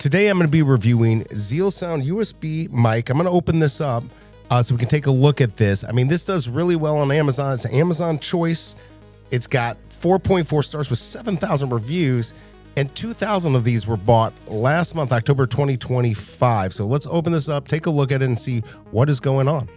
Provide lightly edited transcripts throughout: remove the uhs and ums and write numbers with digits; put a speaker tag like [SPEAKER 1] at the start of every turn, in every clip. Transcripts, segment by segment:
[SPEAKER 1] Today I'm going to be reviewing ZealSound USB mic. I'm going to open this up so we can take a look at this. I mean, this does really well on Amazon. It's an Amazon choice. It's got 4.4 stars with 7,000 reviews, and 2,000 of these were bought last month, October 2025. So let's open this up, take a look at it, and see what is going on.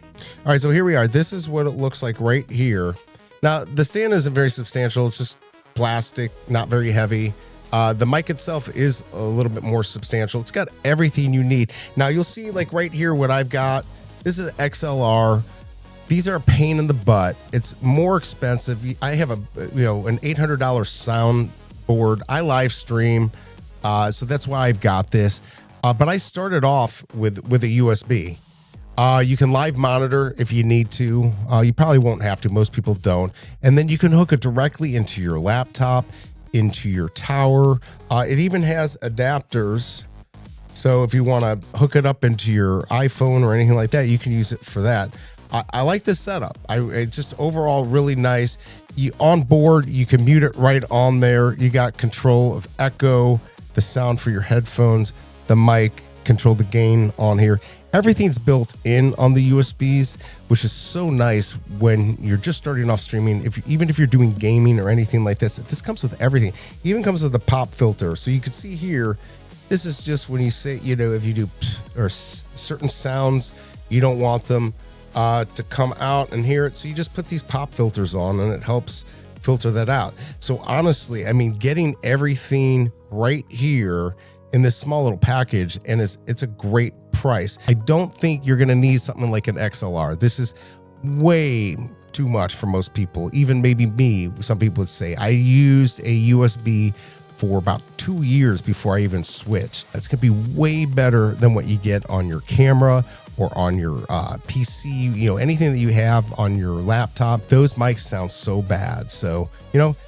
[SPEAKER 1] All right, so here we are. This is what it looks like right here. Now, the stand isn't very substantial. It's just plastic, not very heavy. The mic itself is a little bit more substantial. It's got everything you need. Now, you'll see like right here what I've got. This is an XLR. These are a pain in the butt. It's more expensive. I have an $800 soundboard. I live stream, so that's why I've got this. But I started off with a USB. You can live monitor if you need to. You probably won't have to. Most people don't. And then you can hook it directly into your laptop, into your tower. It even has adapters. So if you want to hook it up into your iPhone or anything like that, you can use it for that. I like this setup. It's just overall really nice. On board, you can mute it right on there. You got control of echo, the sound for your headphones, the mic, control the gain on here. Everything's built in on the USBs, which is so nice when you're just starting off streaming. Even if you're doing gaming or anything like this, this comes with everything. It even comes with a pop filter. So you can see here, this is just when you say, if you do or certain sounds, you don't want them to come out and hear it. So you just put these pop filters on and it helps filter that out. So honestly, I mean, getting everything right here in this small little package, and it's a great price. I don't think you're going to need something like an XLR. This is way too much for most people, even maybe me. Some people would say I used a USB for about 2 years before I even switched. That's going to be way better than what you get on your camera or on your PC, anything that you have on your laptop. Those mics sound so bad. So,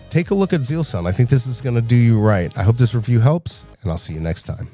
[SPEAKER 1] take a look at ZealSound. I think this is going to do you right. I hope this review helps, and I'll see you next time.